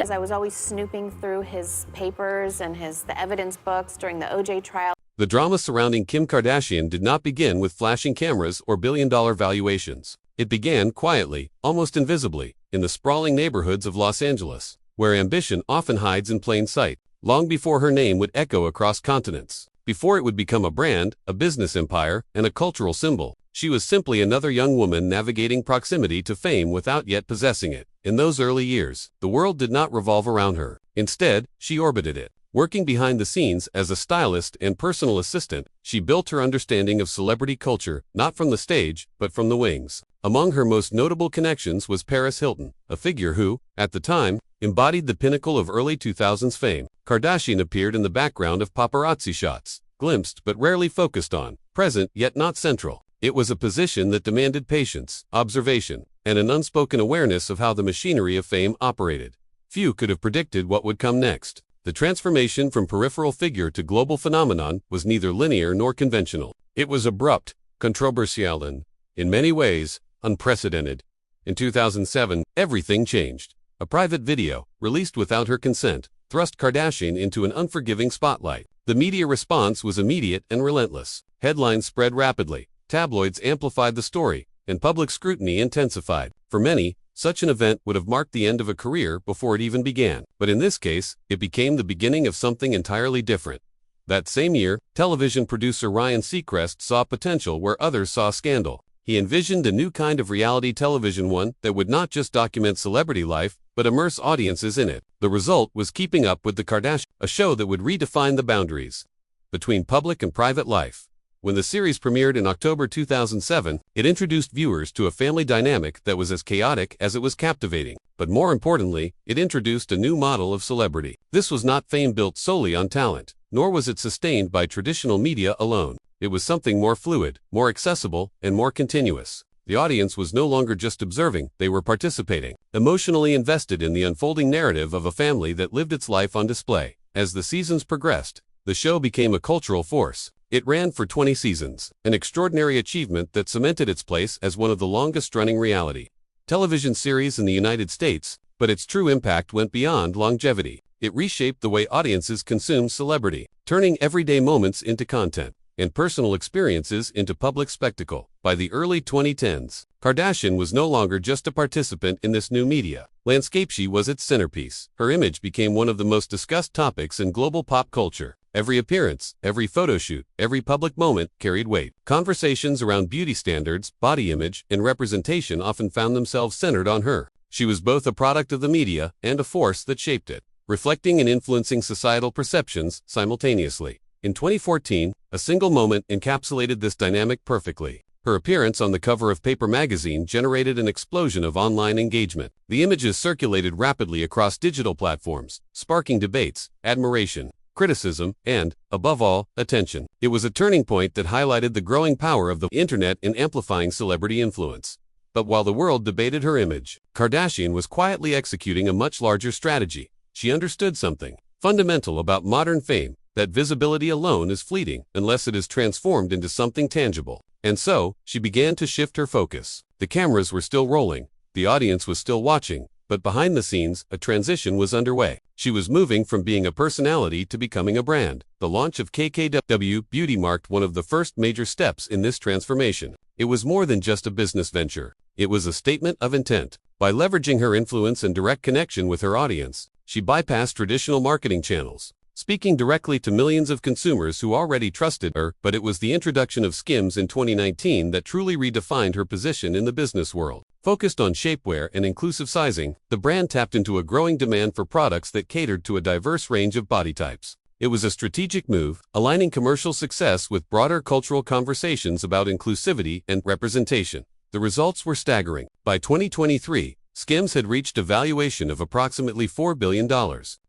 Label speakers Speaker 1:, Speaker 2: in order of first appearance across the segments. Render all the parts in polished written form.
Speaker 1: as I was always snooping through his papers and the evidence books during the OJ trial.
Speaker 2: The drama surrounding Kim Kardashian did not begin with flashing cameras or billion-dollar valuations. It began quietly, almost invisibly, in the sprawling neighborhoods of Los Angeles, where ambition often hides in plain sight, long before her name would echo across continents. Before it would become a brand, a business empire, and a cultural symbol, she was simply another young woman navigating proximity to fame without yet possessing it. In those early years, the world did not revolve around her. Instead, she orbited it. Working behind the scenes as a stylist and personal assistant, she built her understanding of celebrity culture, not from the stage, but from the wings. Among her most notable connections was Paris Hilton, a figure who, at the time, embodied the pinnacle of early 2000s fame. Kardashian appeared in the background of paparazzi shots, glimpsed but rarely focused on, present yet not central. It was a position that demanded patience, observation, and an unspoken awareness of how the machinery of fame operated. Few could have predicted what would come next. The transformation from peripheral figure to global phenomenon was neither linear nor conventional. It was abrupt, controversial, and, in many ways, unprecedented. In 2007, everything changed. A private video, released without her consent, thrust Kardashian into an unforgiving spotlight. The media response was immediate and relentless. Headlines spread rapidly, tabloids amplified the story, and public scrutiny intensified. For many, such an event would have marked the end of a career before it even began. But in this case, it became the beginning of something entirely different. That same year, television producer Ryan Seacrest saw potential where others saw scandal. He envisioned a new kind of reality television, one that would not just document celebrity life, but immerse audiences in it. The result was Keeping Up with the Kardashians, a show that would redefine the boundaries between public and private life. When the series premiered in October 2007, it introduced viewers to a family dynamic that was as chaotic as it was captivating. But more importantly, it introduced a new model of celebrity. This was not fame built solely on talent, nor was it sustained by traditional media alone. It was something more fluid, more accessible, and more continuous. The audience was no longer just observing, they were participating, emotionally invested in the unfolding narrative of a family that lived its life on display. As the seasons progressed, the show became a cultural force. It ran for 20 seasons, an extraordinary achievement that cemented its place as one of the longest-running reality television series in the United States, but its true impact went beyond longevity. It reshaped the way audiences consumed celebrity, turning everyday moments into content and personal experiences into public spectacle. By the early 2010s, Kardashian was no longer just a participant in this new media landscape, she was its centerpiece. Her image became one of the most discussed topics in global pop culture. Every appearance, every photoshoot, every public moment carried weight. Conversations around beauty standards, body image, and representation often found themselves centered on her. She was both a product of the media and a force that shaped it, reflecting and influencing societal perceptions simultaneously. In 2014, a single moment encapsulated this dynamic perfectly. Her appearance on the cover of Paper magazine generated an explosion of online engagement. The images circulated rapidly across digital platforms, sparking debates, admiration, criticism, and, above all, attention. It was a turning point that highlighted the growing power of the internet in amplifying celebrity influence. But while the world debated her image, Kardashian was quietly executing a much larger strategy. She understood something fundamental about modern fame, that visibility alone is fleeting unless it is transformed into something tangible. And so, she began to shift her focus. The cameras were still rolling, the audience was still watching, but behind the scenes, a transition was underway. She was moving from being a personality to becoming a brand. The launch of KKW Beauty marked one of the first major steps in this transformation. It was more than just a business venture. It was a statement of intent. By leveraging her influence and direct connection with her audience, she bypassed traditional marketing channels, speaking directly to millions of consumers who already trusted her. But it was the introduction of Skims in 2019 that truly redefined her position in the business world. Focused on shapewear and inclusive sizing, the brand tapped into a growing demand for products that catered to a diverse range of body types. It was a strategic move, aligning commercial success with broader cultural conversations about inclusivity and representation. The results were staggering. By 2023, Skims had reached a valuation of approximately $4 billion.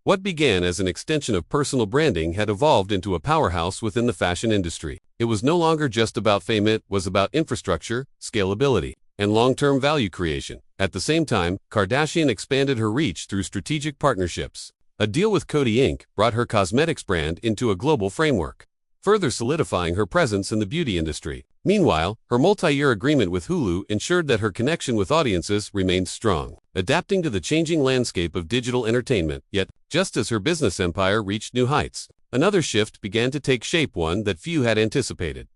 Speaker 2: What began as an extension of personal branding had evolved into a powerhouse within the fashion industry. It was no longer just about fame, it was about infrastructure, scalability, and long-term value creation. At the same time, Kardashian expanded her reach through strategic partnerships. A deal with Coty Inc. brought her cosmetics brand into a global framework, further solidifying her presence in the beauty industry. Meanwhile, her multi-year agreement with Hulu ensured that her connection with audiences remained strong, adapting to the changing landscape of digital entertainment. Yet, just as her business empire reached new heights, another shift began to take shape, one that few had anticipated.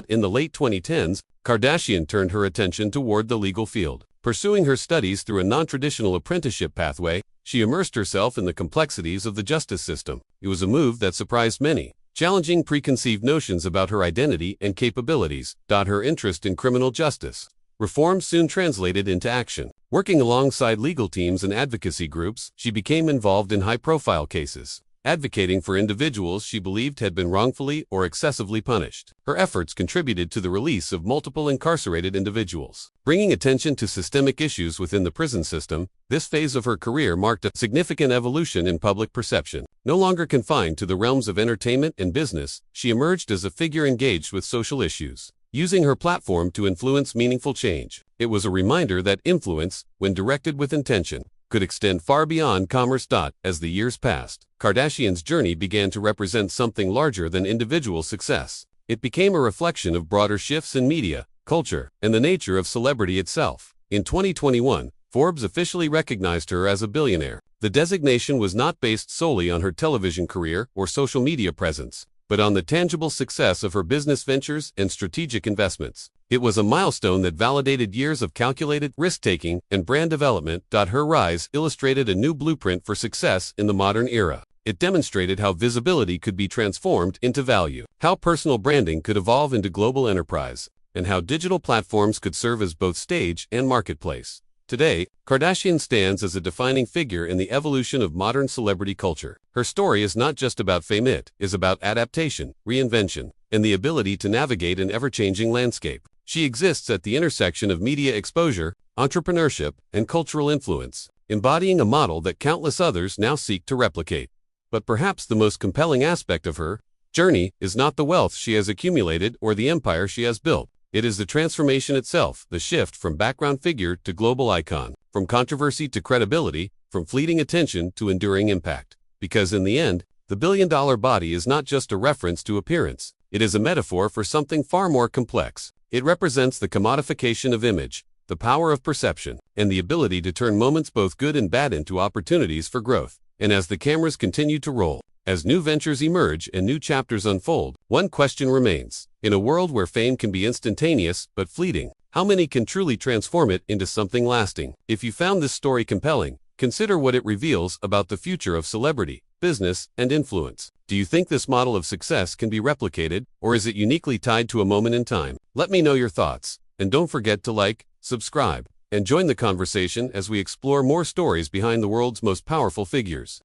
Speaker 2: In the late 2010s, Kardashian turned her attention toward the legal field. Pursuing her studies through a non-traditional apprenticeship pathway, she immersed herself in the complexities of the justice system. It was a move that surprised many, challenging preconceived notions about her identity and capabilities. Her interest in criminal justice reform soon translated into action. Working alongside legal teams and advocacy groups, she became involved in high-profile cases, advocating for individuals she believed had been wrongfully or excessively punished. Her efforts contributed to the release of multiple incarcerated individuals. Bringing attention to systemic issues within the prison system, this phase of her career marked a significant evolution in public perception. No longer confined to the realms of entertainment and business, she emerged as a figure engaged with social issues, using her platform to influence meaningful change. It was a reminder that influence, when directed with intention, could extend far beyond commerce. As the years passed, Kardashian's journey began to represent something larger than individual success. It became a reflection of broader shifts in media, culture, and the nature of celebrity itself. In 2021, Forbes officially recognized her as a billionaire. The designation was not based solely on her television career or social media presence, but on the tangible success of her business ventures and strategic investments. It was a milestone that validated years of calculated risk-taking and brand development. Her rise illustrated a new blueprint for success in the modern era. It demonstrated how visibility could be transformed into value, how personal branding could evolve into global enterprise, and how digital platforms could serve as both stage and marketplace. Today, Kardashian stands as a defining figure in the evolution of modern celebrity culture. Her story is not just about fame, it is about adaptation, reinvention, and the ability to navigate an ever-changing landscape. She exists at the intersection of media exposure, entrepreneurship, and cultural influence, embodying a model that countless others now seek to replicate. But perhaps the most compelling aspect of her journey is not the wealth she has accumulated or the empire she has built. It is the transformation itself, the shift from background figure to global icon, from controversy to credibility, from fleeting attention to enduring impact. Because in the end, the billion-dollar body is not just a reference to appearance. It is a metaphor for something far more complex. It represents the commodification of image, the power of perception, and the ability to turn moments both good and bad into opportunities for growth. And as the cameras continue to roll, as new ventures emerge and new chapters unfold, one question remains. In a world where fame can be instantaneous but fleeting, how many can truly transform it into something lasting? If you found this story compelling, consider what it reveals about the future of celebrity, business, and influence. Do you think this model of success can be replicated, or is it uniquely tied to a moment in time? Let me know your thoughts, and don't forget to like, subscribe, and join the conversation as we explore more stories behind the world's most powerful figures.